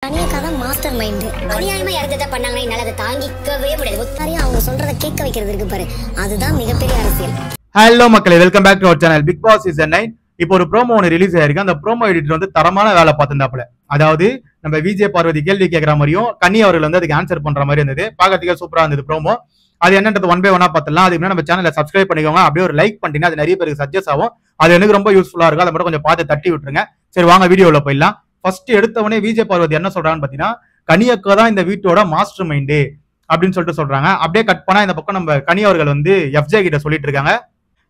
Master mind அநியாயமா இறந்ததை பண்ணாங்கன்னா என்னால அதை தாங்கிக்கவே முடியாது. ஒத்தாரியா அவங்க சொல்றதை கேட்க வைக்கிறது இருக்கு பாரு, அதுதான் மிகப்பெரிய அரசியல். ஹலோ மக்களே, welcome back to our channel Bigg Boss season 9. இப்போ ஒரு ப்ரோமோ ஒன்று ரிலீஸ் ஆயிருக்கு. அந்த ப்ரோமோ எடிட்டர் வந்து தரமான வேலை பார்த்துருந்தாப்புல. அதாவது நம்ம விஜய் பார்வதி கேள்வி கேட்கற மாதிரியும் கன்னி அவர்கள் வந்து அதுக்கு ஆன்சர் பண்ற மாதிரி இருந்தது. பார்க்கறதுக்கே சூப்பரா இருந்தது ப்ரோமோ. அது என்னன்றது ஒன் பை ஒன்னா பார்த்துலாம். அதுக்கு முன்னாடி நம்ம சேனலை சப்ஸ்கிரைப் பண்ணிக்கோங்க. அப்படியே ஒரு லைக் பண்ணிட்டீங்கன்னா அது நிறைய பேருக்கு சஜஸ்ட் ஆகும். அது எனக்கு ரொம்ப யூஸ்ஃபுல்லா இருக்கும். அதை மட்டும் கொஞ்சம் பார்த்து தட்டி விட்டுருங்க. சரி, வாங்க வீடியோவில் போயிடலாம். ஃபர்ஸ்ட் எடுத்தவனே விஜய் பார்வதி என்ன சொல்றான்னு பாத்தீங்கன்னா, கனியக்கா தான் இந்த வீட்டோட மாஸ்டர் மைண்டு அப்படின்னு சொல்லிட்டு சொல்றாங்க. அப்படியே கட் பண்ணா இந்த பக்கம் நம்ம கனி அவர்கள் வந்து எஃப்ஜே கிட்ட சொல்லிட்டு இருக்காங்க,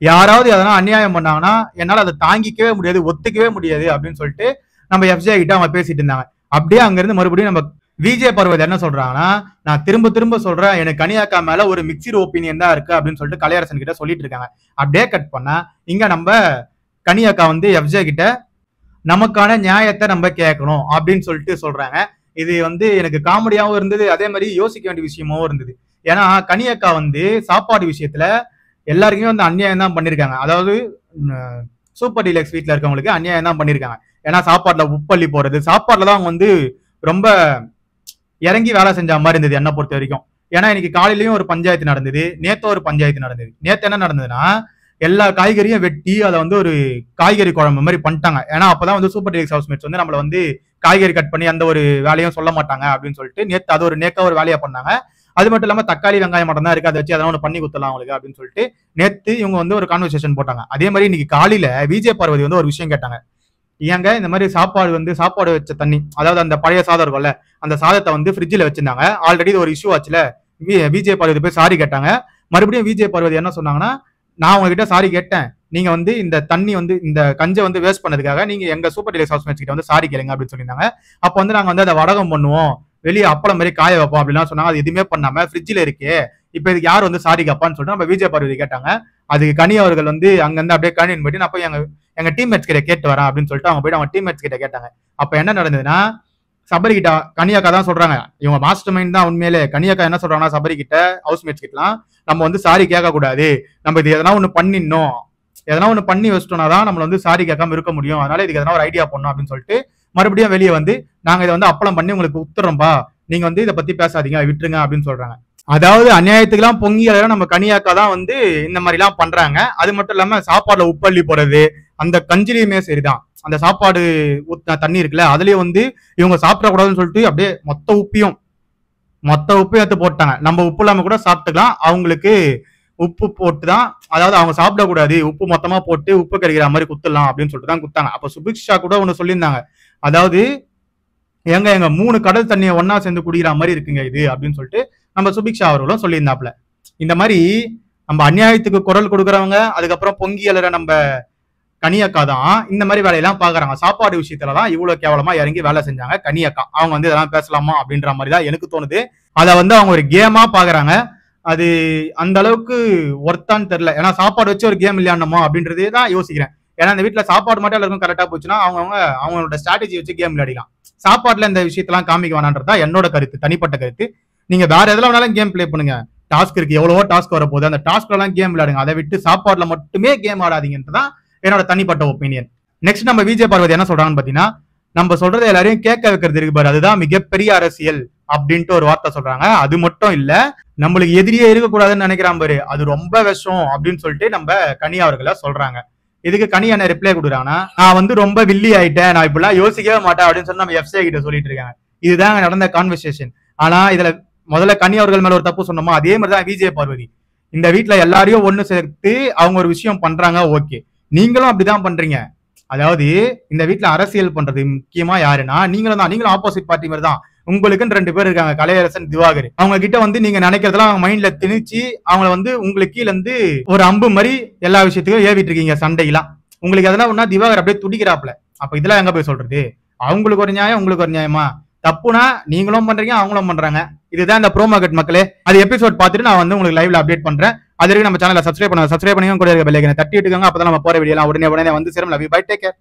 யாராவது எதனா அநியாயம் பண்ணாங்கன்னா என்னால அதை தாங்கிக்கவே முடியாது, ஒத்துக்கவே முடியாது அப்படின்னு சொல்லிட்டு நம்ம எஃப்ஜே கிட்ட அவங்க பேசிட்டு இருந்தாங்க. அப்படியே அங்க இருந்து மறுபடியும் நம்ம விஜய் பார்வதி என்ன சொல்றாங்கன்னா, நான் திரும்ப திரும்ப சொல்றேன், எனக்கு கனியாக்கா மேல ஒரு மிக்சடு ஒப்பீனியன் தான் இருக்கு அப்படின்னு சொல்லிட்டு கலையரசன் கிட்ட சொல்லிட்டு இருக்காங்க. அப்படியே கட் பண்ணா இங்க நம்ம கனியாக்கா வந்து எஃப்ஜே கிட்ட நமக்கான நியாயத்தை நம்ம கேட்கணும் அப்படின்னு சொல்லிட்டு சொல்றாங்க. இது வந்து எனக்கு காமெடியாவும் இருந்தது, அதே மாதிரி யோசிக்க வேண்டிய விஷயமாவும் இருந்தது. ஏன்னா கனியக்கா வந்து சாப்பாடு விஷயத்துல எல்லாருக்குமே வந்து அநியாயம் தான் பண்ணிருக்காங்க. அதாவது சூப்பர் டீலக்ஸ் வீட்டுல இருக்கவங்களுக்கு அநியாயம் தான் பண்ணிருக்காங்க. ஏன்னா சாப்பாட்டுல உப்பள்ளி போறது, சாப்பாட்டுல தான் அவங்க வந்து ரொம்ப இறங்கி வேலை செஞ்ச மாதிரி இருந்தது என்னை பொறுத்த வரைக்கும். ஏன்னா இன்னைக்கு காலையிலயும் ஒரு பஞ்சாயத்து நடந்தது, நேத்து ஒரு பஞ்சாயத்து நடந்தது. நேத்து என்ன நடந்ததுன்னா, எல்லா காய்கறியும் வெட்டி அதை வந்து ஒரு காய்கறி குழம்பு மாதிரி பண்ணிட்டாங்க. ஏன்னா அப்பதான் வந்து சூப்பர் டீலக்ஸ் ஹவுஸ்மேட்ஸ் வந்து நம்மள வந்து காய்கறி கட் பண்ணி அந்த ஒரு வேலையும் சொல்ல மாட்டாங்க அப்படின்னு சொல்லிட்டு நேத்து அது ஒரு நேக்கா ஒரு வேலையா பண்ணாங்க. அது மட்டும் இல்லாம தக்காளி வெங்காயம் மட்டும் தான் இருக்கு, அதை வச்சு அதெல்லாம் ஒன்று பண்ணி கொடுத்தலாம் அவங்களுக்கு அப்படின்னு சொல்லிட்டு நேத்து இவங்க வந்து ஒரு கான்வர்சேஷன் போட்டாங்க. அதே மாதிரி இன்னைக்கு காலையில விஜய் பார்வதி வந்து ஒரு விஷயம் கேட்டாங்க. ஏங்க இந்த மாதிரி சாப்பாடு வச்ச தண்ணி, அதாவது அந்த பழைய சாதம் இருக்கும்ல, அந்த சாதத்தை வந்து ஃப்ரிட்ஜில் வச்சிருந்தாங்க. ஆல்ரெடி இது ஒரு இஷ்யூ ஆச்சுல, விஜய் பார்வதி போய் சாரி கேட்டாங்க. மறுபடியும் விஜய் பார்வதி என்ன சொன்னாங்கன்னா, நான் உங்ககிட்ட சாரி கேட்டேன், நீங்க வந்து இந்த தண்ணி வந்து இந்த கஞ்சை வந்து வேஸ்ட் பண்ணதுக்காக நீங்க எங்க சூப்பர் டீலக்ஸ் ஹவுஸ்மேட்ஸ் கிட்ட வந்து சாரி கேளுங்க அப்படின்னு சொல்லியிருந்தாங்க. அப்போ வந்து நாங்க வந்து அதை வடகம் பண்ணுவோம், வெளியே அப்பளம் மாதிரி காய வைப்போம் அப்படிலாம் சொன்னாங்க. அது எதுவுமே பண்ணாம ஃப்ரிட்ஜில் இருக்கே, இப்போ இதுக்கு யார் வந்து சாரி கேப்பான்னு சொல்லிட்டு நம்ம விஜய் பார்வதி கேட்டாங்க. அதுக்கு கனி அவர்கள் வந்து அங்கிருந்து அப்படியே கணின்னு போயிட்டு நான் போய் எங்க டீம்மேட்ஸ் கிட்ட கேட்டு வரேன் அப்படின்னு சொல்லிட்டு அவங்க போயிட்டு அவங்க டீம்மேட்ஸ் கிட்ட கேட்டாங்க. அப்ப என்ன நடந்ததுன்னா, சபரி கிட்ட கனியாக்கா தான் சொல்றாங்க, இவங்க மாஸ்டர் மைண்ட் தான் உண்மையிலே. கனியாக்கா என்ன சொல்றாங்கன்னா, சபரி கிட்ட ஹவுஸ்மேட்ஸ் கிட்டலாம் நம்ம வந்து சாரி கேட்க கூடாது, நம்ம இது எதனா ஒண்ணு பண்ணிடணும், எதனா ஒண்ணு பண்ணி வச்சிட்டோம்னா தான் நம்மள வந்து சாரி கேட்காம இருக்க முடியும், அதனால இதுக்கு எதனா ஒரு ஐடியா பண்ணணும் அப்படின்னு சொல்லிட்டு மறுபடியும் வெளியே வந்து நாங்க இதை வந்து அப்பளம் பண்ணி உங்களுக்கு உத்தரம்பா, நீங்க வந்து இதை பத்தி பேசாதீங்க, விட்டுருங்க அப்படின்னு சொல்றாங்க. அதாவது அநியாயத்துக்கெல்லாம் பொங்கியெல்லாம் நம்ம கனியாக்கா தான் வந்து இந்த மாதிரி எல்லாம் பண்றாங்க. அது மட்டும் இல்லாம சாப்பாடுல உப்பள்ளி போறது, அந்த கஞ்சிலையுமே சரிதான், அந்த சாப்பாடு தண்ணி இருக்குல்ல அதுலயும் வந்து இவங்க சாப்பிடக்கூடாதுன்னு சொல்லிட்டு அப்படியே மொத்த உப்பையும் எடுத்து போட்டாங்க. நம்ம உப்பு இல்லாம கூட சாப்பிட்டுக்கலாம், அவங்களுக்கு உப்பு போட்டு தான், அதாவது அவங்க சாப்பிடக்கூடாது, உப்பு மொத்தமா போட்டு உப்பு கறிக்கிற மாதிரி குத்துலாம் அப்படின்னு சொல்லிட்டு தான் குத்தாங்க. அப்ப சுபிக்ஷா கூட ஒண்ணு சொல்லியிருந்தாங்க, அதாவது எங்க 3 கடல் தண்ணியை ஒன்னா சேர்ந்து குடிக்கிற மாதிரி இருக்குங்க இது அப்படின்னு சொல்லிட்டு நம்ம சுபிக்ஷா அவர்களும் சொல்லியிருந்தாப்புல. இந்த மாதிரி நம்ம அநியாயத்துக்கு குரல் கொடுக்குறவங்க, அதுக்கப்புறம் பொங்கி எழுற நம்ம கனியக்கா தான் இந்த மாதிரி வேலையெல்லாம் பாக்குறாங்க. சாப்பாடு விஷயத்துலதான் இவ்வளவு கேவலமா இறங்கி வேலை செஞ்சாங்க கனியக்கா. அவங்க வந்து இதெல்லாம் பேசலாமா அப்படின்ற மாதிரி தான் எனக்கு தோணுது. அதை வந்து அவங்க ஒரு கேமா பாக்குறாங்க. அது அந்த அளவுக்கு ஒர்த்தான்னு தெரியல. ஏன்னா சாப்பாடு வச்சு ஒரு கேம் இல்லையானமோ அப்படின்றதே தான் யோசிக்கிறேன். ஏன்னா இந்த வீட்டுல சாப்பாடு மட்டும் எல்லாருக்கும் கரெக்டா போச்சுன்னா அவங்களோட ஸ்ட்ராட்டஜி வச்சு கேம் விளையாடிக்கலாம். சாப்பாட்டுல இந்த விஷயத்தெல்லாம் காமிக்க வேணான்றதா என்னோட கருத்து, தனிப்பட்ட கருத்து. நீங்க வேற எதுல வேணாலும் கேம் பிளே பண்ணுங்க, டாஸ்க் இருக்கு, எவ்வளவோ டாஸ்க் வர போகுது, அந்த டாஸ்க்ல எல்லாம் கேம் விளையாடுங்க. அதை விட்டு சாப்பாடுல மட்டுமே கேம் ஆடாதீங்கன்றதான் என்னோட தனிப்பட்ட ஒப்பீனியன். நெக்ஸ்ட் நம்ம விஜய் பார்வதி என்ன சொல்றாங்கன்னு பாத்தீங்கன்னா, நம்ம சொல்றதை எல்லாரையும் கேட்க வைக்கிறது இருக்கு பாரு, அதுதான் மிகப்பெரிய அரசியல் அப்படின்ட்டு ஒரு வார்த்தை சொல்றாங்க. அது மட்டும் இல்ல, நம்மளுக்கு எதிரியே இருக்கக்கூடாதுன்னு நினைக்கிறான் பாரு, அது ரொம்ப விஷம் அப்படின்னு சொல்லிட்டு நம்ம கனி அவர்களை சொல்றாங்க. இதுக்கு கனி என்ன ரிப்ளை கொடுக்குறாங்கன்னா, நான் வந்து ரொம்ப வில்லி ஆயிட்டேன், நான் இப்படிலாம் யோசிக்கவே மாட்டேன் அப்படின்னு சொல்லி நம்ம எஃப்சே கிட்ட சொல்லிட்டு இருக்காங்க. இதுதான் நடந்த கான்வர்சேஷன். ஆனா இதுல முதல்ல கனி அவர்கள் மேல ஒரு தப்பு சொன்னோமோ, அதே மாதிரிதான் விஜய் பார்வதி இந்த வீட்டுல எல்லாரையும் ஒண்ணு சேர்த்து அவங்க ஒரு விஷயம் பண்றாங்க. ஓகே, நீங்களும் அப்படிதான் பண்றீங்க. அதாவது இந்த வீட்டுல அரசியல் பண்றது முக்கியமா யாருன்னா நீங்களும் தான். நீங்களும் ஆப்போசிட் பார்ட்டி மாதிரி தான். உங்களுக்குன்னு 2 பேர் இருக்காங்க, கலையரசன், திவாகர். அவங்க கிட்ட வந்து நீங்க நினைக்கிறதெல்லாம் அவங்க மைண்ட்ல திணிச்சு அவங்கள வந்து உங்களுக்கு கீழ இருந்து ஒரு அம்பு மாதிரி எல்லா விஷயத்துக்கும் ஏவிட்டு இருக்கீங்க, சண்டையெல்லாம். உங்களுக்கு அதெல்லாம் ஒன்னா திவாகர் அப்படியே துடிக்கிறாப்ல. அப்ப இதெல்லாம் எங்க போய் சொல்றது? அவங்களுக்கு ஒரு நியாயம், உங்களுக்கு ஒரு நியாயமா? தப்புனா நீங்களும் பண்றீங்க, அவங்களும் பண்றாங்க. இதுதான் இந்த ப்ரோமோ கட் மக்களே. அது எபிசோட் பார்த்துட்டு நான் வந்து உங்களுக்கு லைவ்ல அப்டேட் பண்றேன். அது வரைக்கும் நம்ம சேனலை சப்ஸ்கிரைப் பண்ணி கூட இருக்க பெல் ஐகானை தட்டி விட்டுக்கோங்க. அப்பதான் நம்ம போற வீடியோ எல்லாம் உடனே வந்து சேரும். Love you, bye, take care.